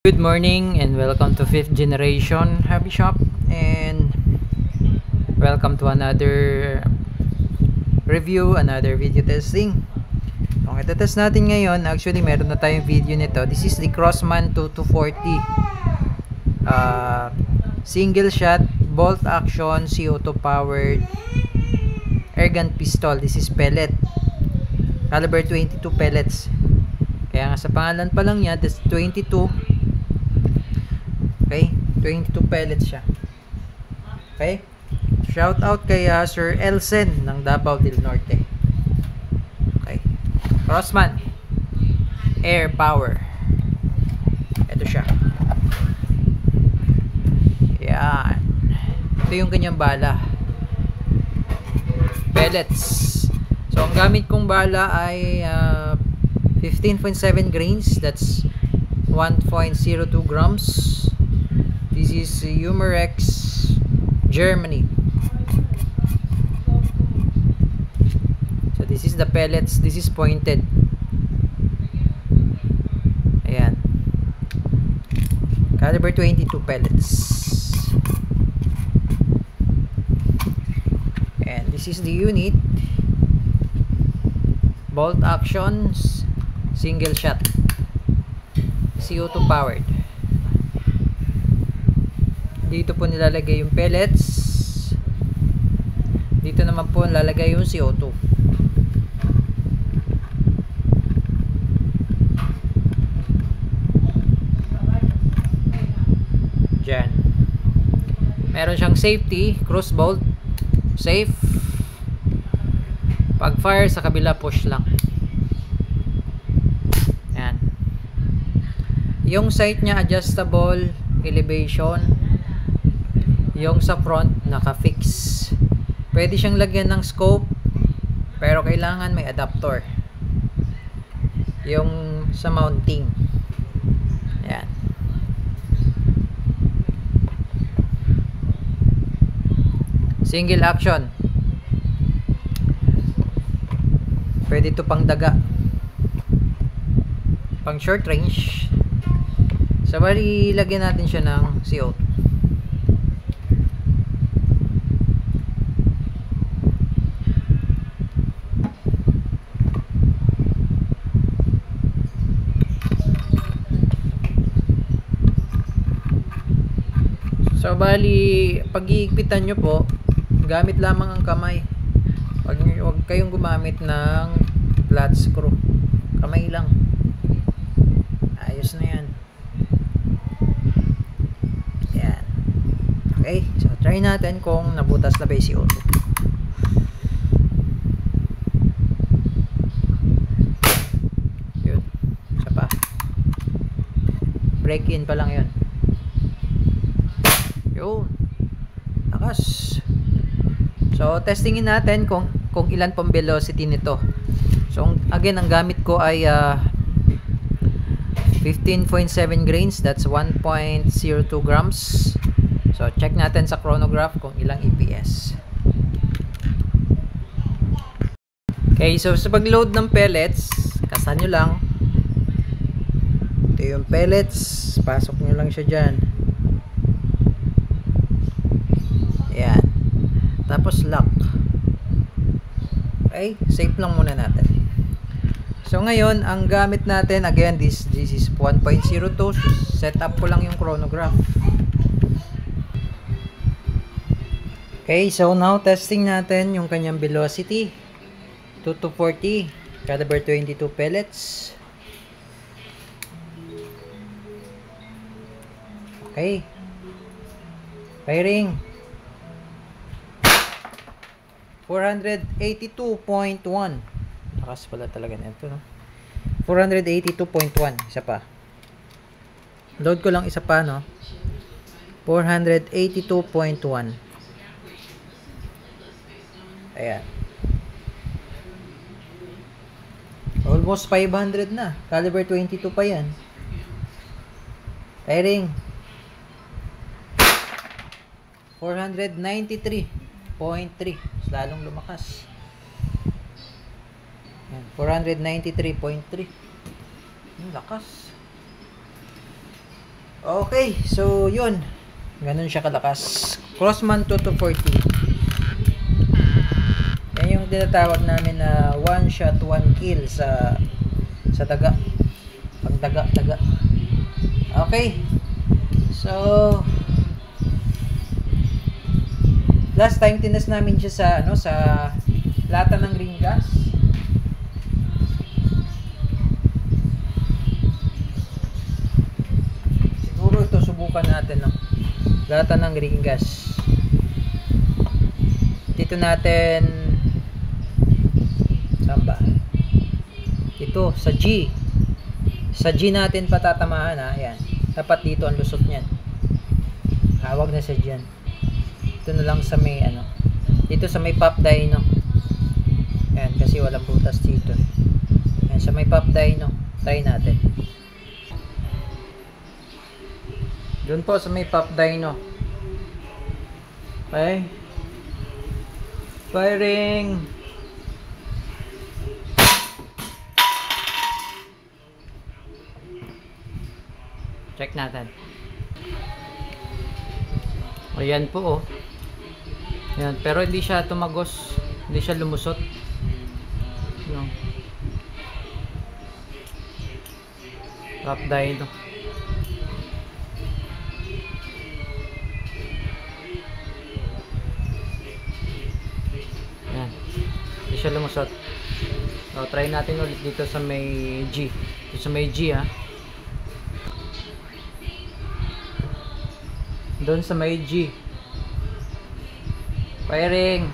Good morning and welcome to 5th Generation Hobby Shop, and welcome to another review, another video testing. Kung itetest natin ngayon, actually meron na tayong video nito. This is the Crossman 2240 single shot bolt action CO2 powered airgun pistol. This is pellet, caliber 22 pellets. Kaya nga sa pangalan pa lang niya, this 22. Okay, 22 pellets siya. Okay, shout out kay Sir Elsen ng Davao del Norte. Okay, Crossman air power. Ito siya. Yan, ito yung kanyang bala, pellets. So ang gamit kong bala ay 15.7 grains, that's 1.02 grams. This is Umarex, Germany. So this is the pellets. This is pointed. Ayan. Caliber 22 pellets. And this is the unit. Bolt action, single shot, CO2 powered. Dito po nilalagay yung pellets. Dito naman po nilalagay yung CO2. Diyan. Meron siyang safety, cross bolt, safe. Pag fire sa kabila, push lang. Yan. Yung sight niya adjustable elevation. Yung sa front naka-fix. Pwede siyang lagyan ng scope, pero kailangan may adapter. Yung sa mounting. Yan. Single action. Pwede ito pang daga, pang short range. So bali, lagyan natin siya ng CO2. So bali, pag iigpitan nyo po, gamit lamang ang kamay. Huwag kayong gumamit ng flat screw. Kamay lang. Ayos na yan. Yan. Okay, so try natin kung nabutas na ba yung CO2. Yun. Isa pa. Break in pa lang yun. Yun. Lakas. So testingin natin kung ilan pong velocity nito. So again, ang gamit ko ay 15.7 grains, that's 1.02 grams. So check natin sa chronograph kung ilang EPS. Okay, so sa pag-load ng pellets, kasan nyo lang. Ito yung pellets, pasok nyo lang siya dyan. Ayan. Tapos lock. Okay, safe lang muna natin. So ngayon, ang gamit natin, again, this is 1.02. Set up ko lang yung chronograph. Okay, so now testing natin yung kanyang velocity. 2240, caliber 22 pellets. Okay. Firing. 482.1. Lakas pala talaga nito, no? 482.1. Isa pa. Load ko lang isa pa, no? 482.1. Ayan. Almost 500 na. Caliber 22 pa yan. Firing. 493.3. Lalong lumakas. 493.3. Lakas. Okay, so yun. Ganun siya kalakas. Crossman 2240. Yan yung tinatawag namin na one shot, one kill sa daga. Pag daga. Okay. So, last time tinas namin siya sa sa lata ng ring gas. Siguro ito subukan natin, no. Lata ng ring gas. Dito natin saan ba? Ito sa G. Sa G natin patatamahan, ha. Ayan. Dapat dito ang lusot niyan. Hawag na sa dyan. Ito na lang sa may dito sa may pop dyno. Ayan, kasi walang butas dito. Ayan, sa may pop dyno. Try natin. Doon po sa may pop dyno. Okay. Firing. Check natin. Ayan po, oh. Ayan, pero hindi siya tumagos, hindi siya lumusot. No. Pop dyno. Ayan, hindi siya lumusot. So, try natin ulit dito sa may G. Dito sa may G, ha. Doon sa may G. Firing.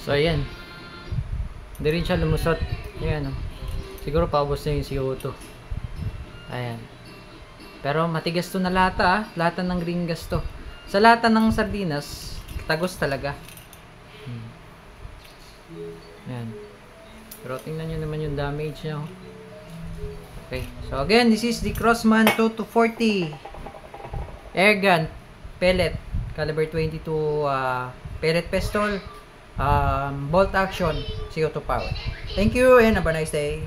So ayan. Hindi rin siya lumusot. Ayan, oh. Siguro paubos na yung CO2. Ayan. Pero matigas to na lata, ah. Lata ng ringas to. Sa lata ng sardinas, tagos talaga. Ayan. Pero tingnan nyo naman yung damage niya. Okay. So again, this is the Crossman 2240 airgun pellet caliber 22 pellet pistol, bolt action, CO2 power. Thank you and have a nice day.